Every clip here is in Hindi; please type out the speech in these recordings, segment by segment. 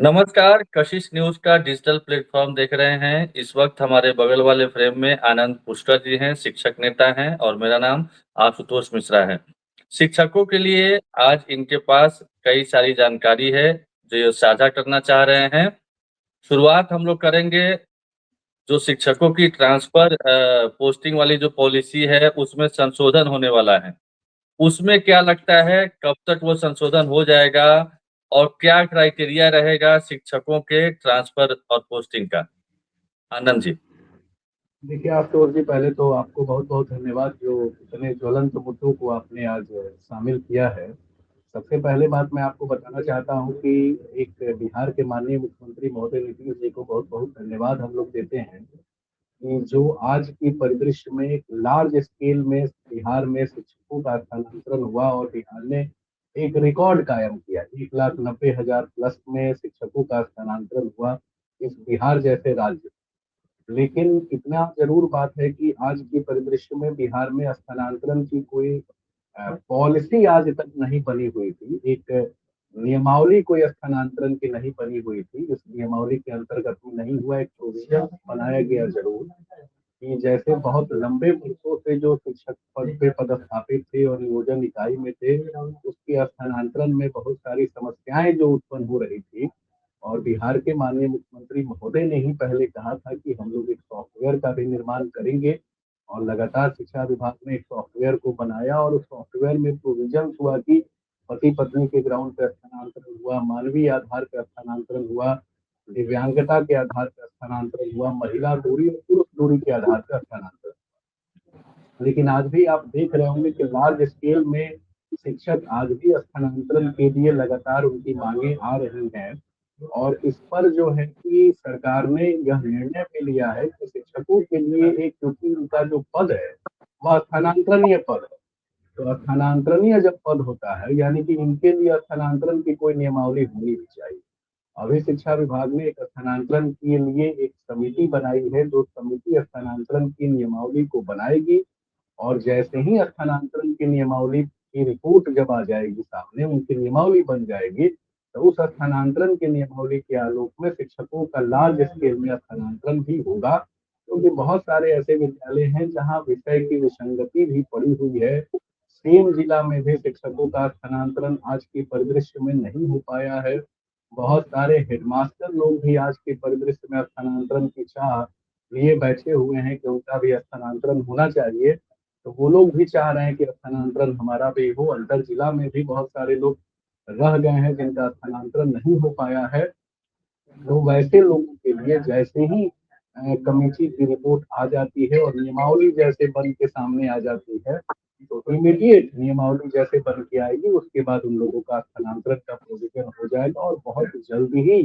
नमस्कार, कशिश न्यूज़ का डिजिटल प्लेटफ़ॉर्म देख रहे हैं। इस वक़्त हमारे बगल वाले फ्रेम में आनंद पुष्कर जी हैं, शिक्षक नेता हैं और मेरा नाम आशुतोष मिश्रा है। शिक्षकों के लिए आज इनके पास कई सारी जानकारी है, जो ये साझा करना चाह रहे हैं। शुरुआत हम लोग करेंगे, जो शिक्षकों की ट्रांसफ़र पोस्टिंग वाली जो पॉलिसी है, उसमें संशोधन होने वाला है। उसमें क्या लगता है कब तक वो संशोधन हो जाएगा और क्या क्राइटेरिया रहेगा शिक्षकों के ट्रांसफर और पोस्टिंग का? आनंद जी। देखिए, आशुतोष जी, पहले तो आपको बहुत-बहुत धन्यवाद जो इतने ज्वलंत मुद्दों को आपने आज शामिल किया है। सबसे पहले बात मैं आपको बताना चाहता हूँ कि एक बिहार के माननीय मुख्यमंत्री महोदय नीतीश जी को बहुत-बहुत धन्यवाद हम लोग देते हैं कि जो आज की परिदृश्य में एक लार्ज स्केल में बिहार में शिक्षकों का स्थानांतरण हुआ और बिहार ने एक रिकॉर्ड कायम किया। 1,90,000 प्लस में शिक्षकों का स्थानांतरण हुआ इस बिहार जैसे राज्य। लेकिन इतना ज़रूर बात है कि आज के परिदृश्य में बिहार में स्थानांतरण की कोई पॉलिसी आज तक नहीं बनी हुई थी। एक नियमावली कोई स्थानांतरण की नहीं बनी हुई थी। इस नियमावली के अंतर्गत में नहीं हुआ, एक प्रोविज़न बनाया गया ज़रूर कि जैसे बहुत लंबे वर्षों से जो शिक्षक पद पे पदस्थापित थे और नियोजन इकाई में थे, उसके स्थानांतरण में बहुत सारी समस्याएँ जो उत्पन्न हो रही थी। और बिहार के माननीय मुख्यमंत्री महोदय ने ही पहले कहा था कि हम लोग एक सॉफ्टवेयर का भी निर्माण करेंगे और लगातार शिक्षा विभाग ने एक सॉफ्टवेयर को बनाया और उस सॉफ्टवेयर में प्रोविजन हुआ कि पति पत्नी के ग्राउंड पे स्थानांतरण हुआ, मानवीय आधार पे स्थानांतरण हुआ, दिव्यांगता के आधार पर स्थानांतरण हुआ, महिला दूरी और पुरुष दूरी के आधार पर स्थानांतरण। लेकिन आज भी आप देख रहे होंगे कि लार्ज स्केल में शिक्षक आज भी स्थानांतरण के लिए लगातार उनकी मांगे आ रही हैं और इस पर जो है कि सरकार ने यह निर्णय भी लिया है कि शिक्षकों के लिए एक, क्योंकि उनका जो पद है वह स्थानांतरणीय पद है, तो स्थानांतरणीय जब पद होता है यानी कि इनके लिए स्थानांतरण की कोई नियमावली होनी भी चाहिए। अभी शिक्षा विभाग ने एक स्थानांतरण के लिए एक समिति बनाई है, जो समिति स्थानांतरण की नियमावली को बनाएगी और जैसे ही स्थानांतरण की नियमावली की रिपोर्ट जब आ जाएगी सामने, उनकी नियमावली बन जाएगी, तो उस स्थानांतरण की नियमावली के आलोक में शिक्षकों का लार्ज स्केल में स्थानांतरण भी होगा, क्योंकि बहुत सारे ऐसे विद्यालय हैं जहाँ विषय की विसंगति भी पड़ी हुई है। सेम जिला में भी शिक्षकों का स्थानांतरण आज के परिदृश्य में नहीं हो पाया है। बहुत सारे हेडमास्टर लोग भी आज के परिदृश्य में स्थानांतरण की चाह लिए बैठे हुए हैं कि उनका भी स्थानांतरण होना चाहिए। तो वो लोग भी चाह रहे हैं कि स्थानांतरण हमारा भी हो। अंतर जिला में भी बहुत सारे लोग रह गए हैं जिनका स्थानांतरण नहीं हो पाया है। तो वैसे लोगों के लिए जैसे ही कमेटी की रिपोर्ट आ जाती है और नियमावली जैसे बन के सामने आ जाती है, तो इमीडिएट नियमावली जैसे बन के आएगी उसके बाद उन लोगों का स्थानांतरण का प्रोविजन हो जाएगा और बहुत जल्दी ही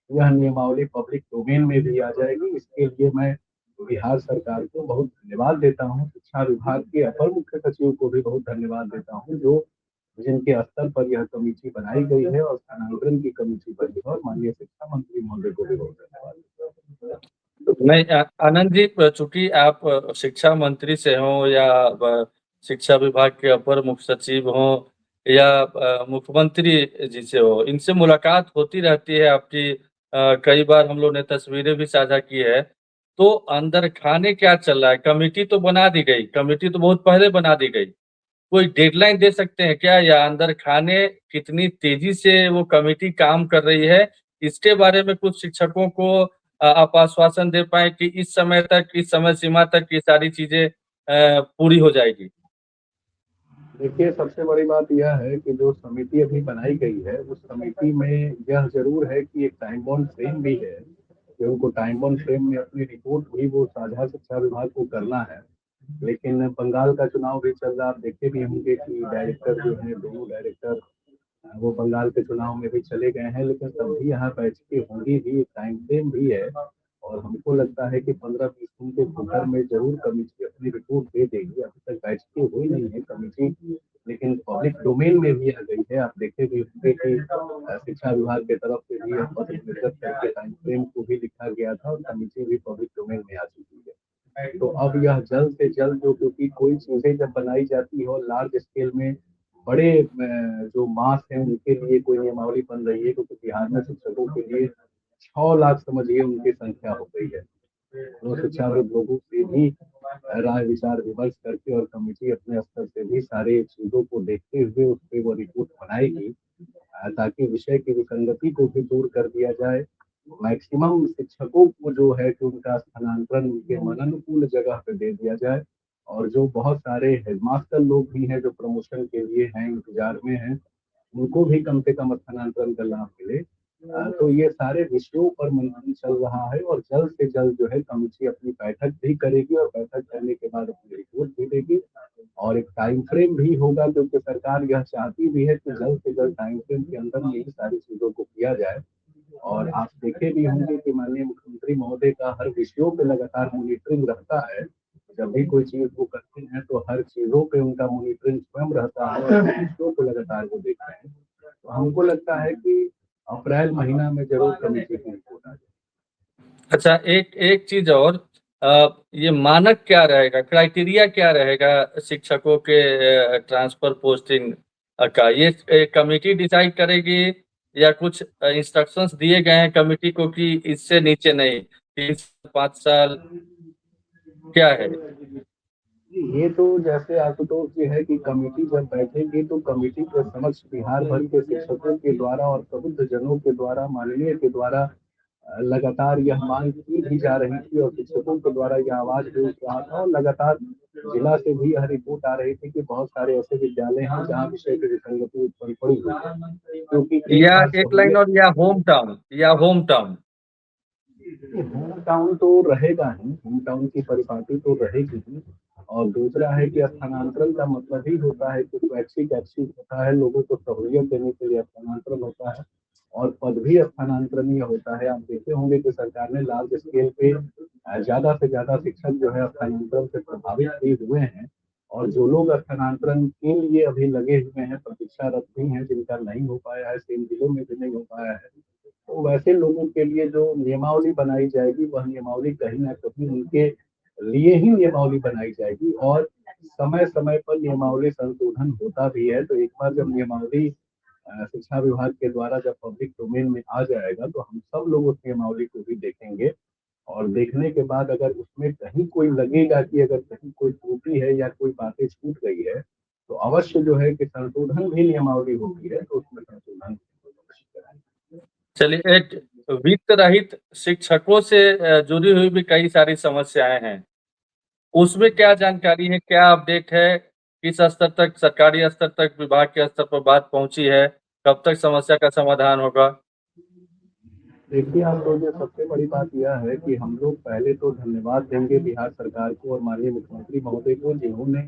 यह नियमावली पब्लिक डोमेन में भी आ जाएगी। इसके लिए मैं बिहार सरकार को बहुत धन्यवाद देता हूँ। शिक्षा विभाग के अपर मुख्य सचिव को भी बहुत धन्यवाद देता हूँ, जो जिनके स्तर पर यह कमेटी बनाई गई है और स्थानांतरण की कमेटी बनी है, और माननीय शिक्षा मंत्री महोदय को भी बहुत धन्यवाद देता हूँ। नहीं आनंद जी, चूँकि आप शिक्षा मंत्री से हों या शिक्षा विभाग के अपर मुख्य सचिव हों या मुख्यमंत्री जी से हो, इनसे मुलाकात होती रहती है आपकी। कई बार हम लोग ने तस्वीरें भी साझा की है। तो अंदर खाने क्या चल रहा है? कमिटी तो बना दी गई, कमिटी तो बहुत पहले बना दी गई। कोई डेडलाइन दे सकते हैं क्या, या अंदर खाने कितनी तेज़ी से वो कमिटी काम कर रही है? इसके बारे में कुछ शिक्षकों को आप आश्वासन दे पाएँ कि इस समय तक, इस समय सीमा तक ये सारी चीज़ें पूरी हो जाएगी? देखिए, सबसे बड़ी बात यह है कि जो समिति अभी बनाई गई है, उस समिति में यह ज़रूर है कि एक टाइम बाउंड फ्रेम भी है, कि उनको टाइम बाउंड फ्रेम में अपनी रिपोर्ट भी वो साझा शिक्षा विभाग को करना है। लेकिन बंगाल का चुनाव भी चल रहा है, आप देखे भी होंगे कि डायरेक्टर जो हैं, दोनों डायरेक्टर वो बंगाल के चुनाव में भी चले गए हैं, लेकिन तब भी यहाँ बैठकें होंगी भी, टाइम फ्रेम भी है और हमको लगता है कि 15-20 दिन के भीतर में ज़रूर कमेटी अपनी रिपोर्ट दे देगी। अभी तक बैठकें हुई नहीं है कमेटी, लेकिन पब्लिक डोमेन में भी आ गई है। आप देखे भी होंगे कि शिक्षा विभाग की तरफ से भी यह पत्र निर्गत करके टाइम फ्रेम को भी लिखा गया था और कमेटी भी पब्लिक डोमेन में आ चुकी है। तो अब यह जल्द से जल्द, जो क्योंकि कोई चीज़ें जब बनाई जाती है और लार्ज स्केल में बड़े जो मास है उनके लिए कोई नियमावली बन रही है, क्योंकि बिहार में शिक्षकों के लिए 6 लाख समझिए उनकी संख्या हो गई है। तो शिक्षाविद लोगों से भी राय विचार विमर्श करके और कमेटी अपने स्तर से भी सारे चीजों को देखते हुए उस पर वो रिपोर्ट बनाएगी, ताकि विषय की विसंगति को भी दूर कर दिया जाए। मैक्सिमम शिक्षकों को जो है कि उनका स्थानांतरण उनके मननुकूल जगह पे दे दिया जाए, और जो बहुत सारे हेडमास्टर लोग भी हैं जो प्रमोशन के लिए हैं, इंतजार में हैं, उनको भी कम से कम स्थानांतरण का लाभ मिले। तो ये सारे विषयों पर मंथन चल रहा है, और जल्द से जल्द जो है कमेटी अपनी बैठक भी करेगी, और बैठक करने के बाद अपनी रिपोर्ट भी देगी, और एक टाइम फ्रेम भी होगा, क्योंकि सरकार यह चाहती भी है कि जल्द से जल्द टाइम फ्रेम के अंदर में ही सारी चीजों को किया जाए। और आप देखे भी होंगे कि माननीय मुख्यमंत्री महोदय का हर विषयों पे लगातार मॉनिटरिंग रहता है। जब भी कोई चीज वो करते हैं तो हर चीजों पे उनका मॉनिटरिंग स्वयं रहता है, और विषयों को लगातार वो देखते हैं। तो हमको लगता है कि अप्रैल महीना में जरूर कमेटी की रिपोर्ट आ जाए। अच्छा, एक एक चीज़ और, ये मानक क्या रहेगा, क्राइटेरिया क्या रहेगा शिक्षकों के ट्रांसफर पोस्टिंग का? ये कमिटी डिसाइड करेगी या कुछ इंस्ट्रक्शंस दिए गए हैं कमिटी को कि इससे नीचे नहीं, 3 साल, 5 साल, क्या है? ये तो जैसे आशुतोष जी है कि कमेटी जब बैठेगी तो कमेटी के समक्ष बिहार भर के शिक्षकों के द्वारा और प्रबुद्ध जनों के द्वारा, माननीय के द्वारा लगातार यह मांग की भी जा रही थी, और शिक्षकों के द्वारा यह आवाज भी उठ रहा था, और लगातार जिला से भी यह रिपोर्ट आ रही थी कि बहुत सारे ऐसे विद्यालय हैं जहाँ विषय की विसंगति उत्पन्न पड़ी हुई है, क्योंकि एक या बार एक लाइन सहूलियत और, या होम टाउन, या होम टाउन। होम टाउन तो रहेगा ही, होम टाउन की परिपाटी तो रहेगी ही। और दूसरा है कि स्थानांतरण का मतलब ही होता है कि स्वैच्छिक ऐच्छिक होता है, लोगों को सहूलियत देने के लिए स्थानांतरण होता है, और पद भी स्थानांतरणीय होता है। आप देखे होंगे कि सरकार ने लार्ज स्केल पे ज्यादा से ज्यादा शिक्षक जो है स्थानांतरण से प्रभावित भी हुए हैं, और जो लोग स्थानांतरण के लिए अभी लगे हुए हैं, प्रतीक्षारत भी हैं, जिनका नहीं हो पाया है, सेम जिलों में भी नहीं हो पाया है, तो वैसे लोगों के लिए जो नियमावली बनाई जाएगी, वह नियमावली कहीं ना कहीं उनके लिए ही नियमावली बनाई जाएगी, और समय समय पर नियमावली संशोधन होता भी है। तो एक बार जब नियमावली शिक्षा विभाग के द्वारा जब पब्लिक डोमेन में आ जाएगा, तो हम सब लोग उस नियमावली को भी देखेंगे, और देखने के बाद अगर उसमें कहीं कोई लगेगा कि अगर कहीं कोई त्रुटि है या कोई बातें छूट गई है, तो अवश्य जो है कि संशोधन भी नियमावली होती है, तो उसमें संशोधन अवश्य कराएंगे। चलिए, एक वित्त रहित शिक्षकों से जुड़ी हुई भी कई सारी समस्याएं हैं, उसमें क्या जानकारी है, क्या अपडेट है? किस स्तर तक, सरकारी स्तर तक, विभाग के स्तर पर बात पहुंची है? कब तक समस्या का समाधान होगा? देखिए, आप लोग जो सबसे बड़ी बात यह है कि हम लोग पहले तो धन्यवाद देंगे बिहार सरकार को और माननीय मुख्यमंत्री महोदय को, जिन्होंने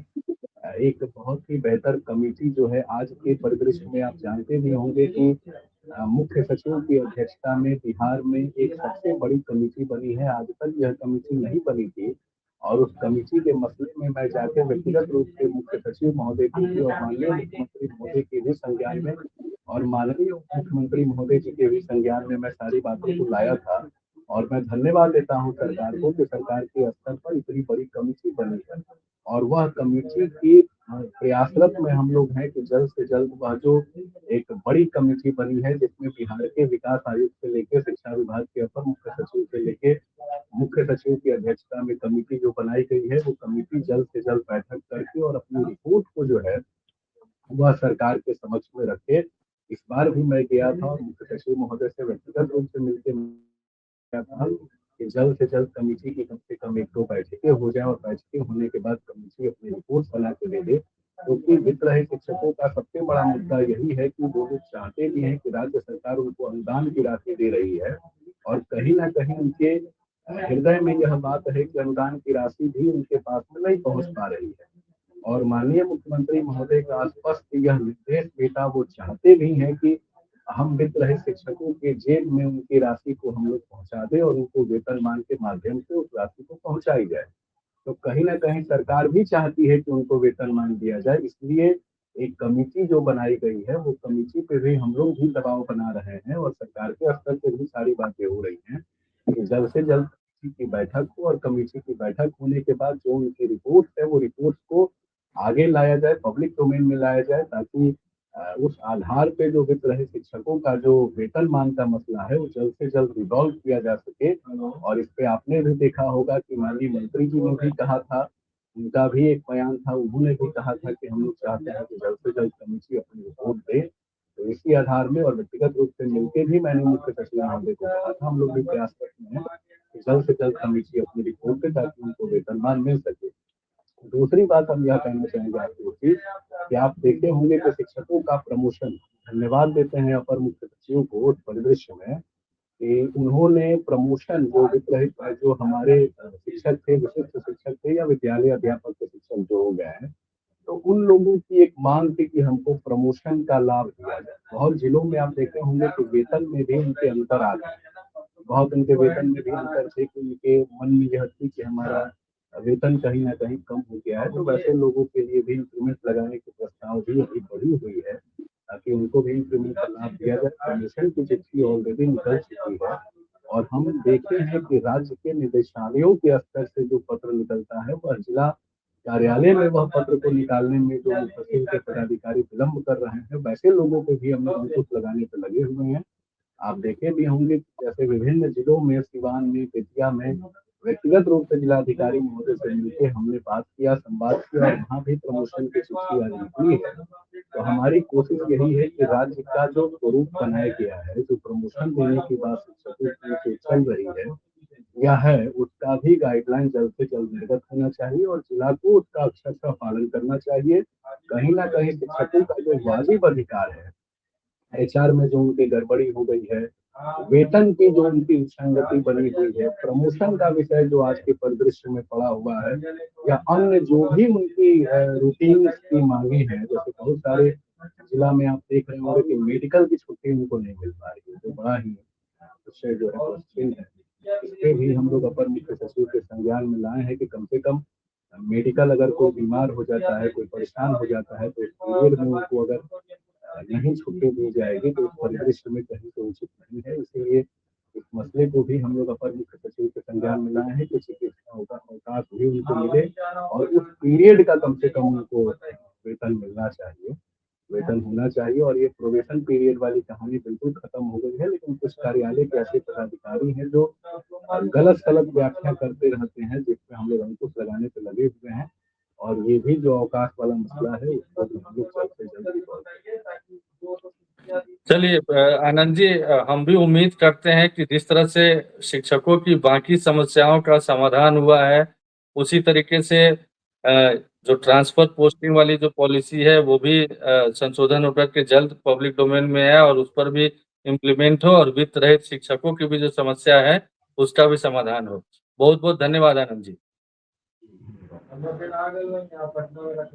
एक बहुत ही बेहतर कमेटी जो है, आज के परिदृश्य में आप जानते भी होंगे कि मुख्य सचिव की अध्यक्षता में बिहार में एक सबसे बड़ी कमेटी बनी है। आज तक यह कमेटी नहीं बनी थी, और उस कमेटी के मसले में मैं जाकर व्यक्तिगत रूप से मुख्य सचिव महोदय की भी और माननीय मुख्यमंत्री महोदय के भी संज्ञान में, और माननीय मुख्यमंत्री महोदय जी के भी संज्ञान में मैं सारी बातों को लाया था। और मैं धन्यवाद देता हूँ सरकार को कि सरकार के स्तर पर इतनी बड़ी कमेटी बनी है, और वह कमेटी की प्रयासरत में हम लोग हैं कि जल्द से जल्द वह जो एक बड़ी कमेटी बनी है, जिसमें बिहार के विकास आयुक्त से लेकर शिक्षा विभाग के अपर मुख्य सचिव से लेकर मुख्य सचिव की अध्यक्षता में कमेटी जो बनाई गई है, वो कमेटी जल्द से जल्द बैठक करके और अपनी रिपोर्ट को जो है वह सरकार के समक्ष में रखे। इस बार भी मैं गया था और मुख्य सचिव महोदय से व्यक्तिगत रूप से मिलकर गया था कि जल्द से जल्द कमेटी की कम से कम 1-2 बैठकें हो जाए, और बैठकें होने के बाद कमेटी अपनी रिपोर्ट बना के दे दे। क्योंकि वित्त रहित शिक्षकों का सबसे बड़ा मुद्दा यही है कि वो लोग चाहते भी हैं कि राज्य सरकार उनको अनुदान की राशि दे रही है, और कहीं ना कहीं उनके हृदय में यह बात है कि अनुदान की राशि भी उनके पास में नहीं पहुंच पा रही है। और माननीय मुख्यमंत्री महोदय का स्पष्ट यह निर्देश भी था, वो चाहते भी हैं कि हम वित्त रहित शिक्षकों के जेब में उनकी राशि को हम लोग पहुंचा दें, और उनको वेतनमान के माध्यम से उस राशि को पहुंचाई जाए। तो कहीं ना कहीं सरकार भी चाहती है कि उनको वेतनमान दिया जाए, इसलिए एक कमेटी जो बनाई गई है, वो कमेटी पे भी हम लोग भी दबाव बना रहे हैं, और सरकार के स्तर पे भी सारी बातें हो रही हैं कि जल्द से जल्द कमेटी की बैठक हो, और कमेटी की बैठक होने के बाद जो उनकी रिपोर्ट है, वो रिपोर्ट को आगे लाया जाए, पब्लिक डोमेन में लाया जाए, ताकि उस आधार पे जो वित्त रहित शिक्षकों का जो वेतनमान का मसला है वो जल्द से जल्द रिजॉल्व किया जा सके। और इस पे आपने भी देखा होगा कि माननीय मंत्री जी ने भी कहा था, उनका भी एक बयान था, उन्होंने भी कहा था कि हम लोग चाहते हैं कि जल्द से जल्द कमेटी अपनी रिपोर्ट दे। तो इसी आधार में और व्यक्तिगत रूप से मिलकर भी मैंने मुख्य सचिव महोदय को कहा था, हम लोग भी प्रयास करते हैं कि जल्द से जल्द कमेटी अपनी रिपोर्ट दे ताकि उनको वेतनमान मिल सके। दूसरी बात हम यह कहना चाहेंगे आपको कि आप देखते होंगे कि शिक्षकों का प्रमोशन, धन्यवाद देते हैं अपर मुख्य सचिव को उस परिदृश्य में कि उन्होंने प्रमोशन जो वित्त जो हमारे शिक्षक थे, विशिष्ट शिक्षक थे या विद्यालय अध्यापक के शिक्षक जो हो गए हैं, तो उन लोगों की एक मांग थी कि हमको प्रमोशन का लाभ दिया जाए। बहुत जिलों में आप देखते होंगे कि वेतन में भी उनके अंतर आ गए, बहुत उनके वेतन में भी अंतर थे कि उनके मन में यह थी कि हमारा वेतन कहीं न कहीं कम हो गया है, तो वैसे लोगों के लिए भी इंक्रीमेंट लगाने की प्रस्ताव भी अभी बढ़ी हुई है, ताकि उनको भी इंक्रीमेंट का लाभ दिया जाए। कमीशन की चिट्ठी ऑलरेडी निकल चुकी है और हम देखते हैं कि राज्य के निदेशालयों के स्तर से जो पत्र निकलता है, वह जिला कार्यालय में वह पत्र को निकालने में जो तहसील के पदाधिकारी विलम्ब कर रहे हैं, वैसे लोगों पे भी हम लोग अंकुश लगाने पे लगे हुए हैं। आप देखे भी होंगे कि जैसे विभिन्न जिलों में, सिवान में, बेतिया में व्यक्तिगत रूप से जिलाधिकारी महोदय से मिलके हमने बात किया, संवाद किया और वहाँ भी प्रमोशन की चिट्ठी आज निकली है। तो हमारी कोशिश यही है कि राज्य का जो स्वरूप बनाया गया है, जो प्रमोशन देने की बात शिक्षकों की जो चल रही है या है, उसका भी गाइडलाइन जल्द से जल्द निर्गत होना चाहिए और जिला को उसका अक्षरशः पालन करना चाहिए। कहीं न कहीं शिक्षकों का जो वाजिब अधिकार है, एचआर में जो उनकी गड़बड़ी हो गई है, वेतन की जो उनकी विसंगति बनी हुई है, प्रमोशन का विषय जो आज के परिदृश्य में पड़ा हुआ है या अन्य जो भी उनकी रूटीन की मांगे हैं, जैसे बहुत सारे जिला में आप देख रहे होंगे कि मेडिकल की छुट्टी उनको नहीं मिल पा रही है, जो बड़ा ही विषय जो है क्वेश्चन है। इस पे भी हम लोग अपर मुख्य सचिव के संज्ञान में लाए हैं कि कम से कम मेडिकल अगर कोई बीमार हो जाता है, कोई परेशान हो जाता है, तो इस पीरियड में उनको अगर नहीं छुट्टी दी जाएगी तो इस परिदृश्य में कहीं तो उचित नहीं है। इसीलिए इस मसले को भी हम लोग अपर मुख्य सचिव के संज्ञान में लाए हैं कि चिकित्सा अवकाश भी उनको मिले और उस पीरियड का कम से कम उनको वेतन मिलना चाहिए, वेतन होना चाहिए। और ये प्रोबेशन पीरियड वाली कहानी बिल्कुल खत्म हो गई है, लेकिन कुछ कार्यालय के ऐसे पदाधिकारी हैं जो गलत सलत व्याख्या करते रहते हैं, जिसपे हम लोग अंकुश लगाने पे लगे हुए हैं और ये भी जो अवकाश वाला मसला है उसको भी हम लोग जल्द से जल्द रिजॉल्व करें। चलिए आनंद जी, हम भी उम्मीद करते हैं कि जिस तरह से शिक्षकों की बाकी समस्याओं का समाधान हुआ है, उसी तरीके से जो ट्रांसफर पोस्टिंग वाली जो पॉलिसी है वो भी संशोधन होकर के जल्द पब्लिक डोमेन में है और उस पर भी इम्प्लीमेंट हो और वित्त रहित शिक्षकों की भी जो समस्या है उसका भी समाधान हो। बहुत-बहुत धन्यवाद आनंद जी।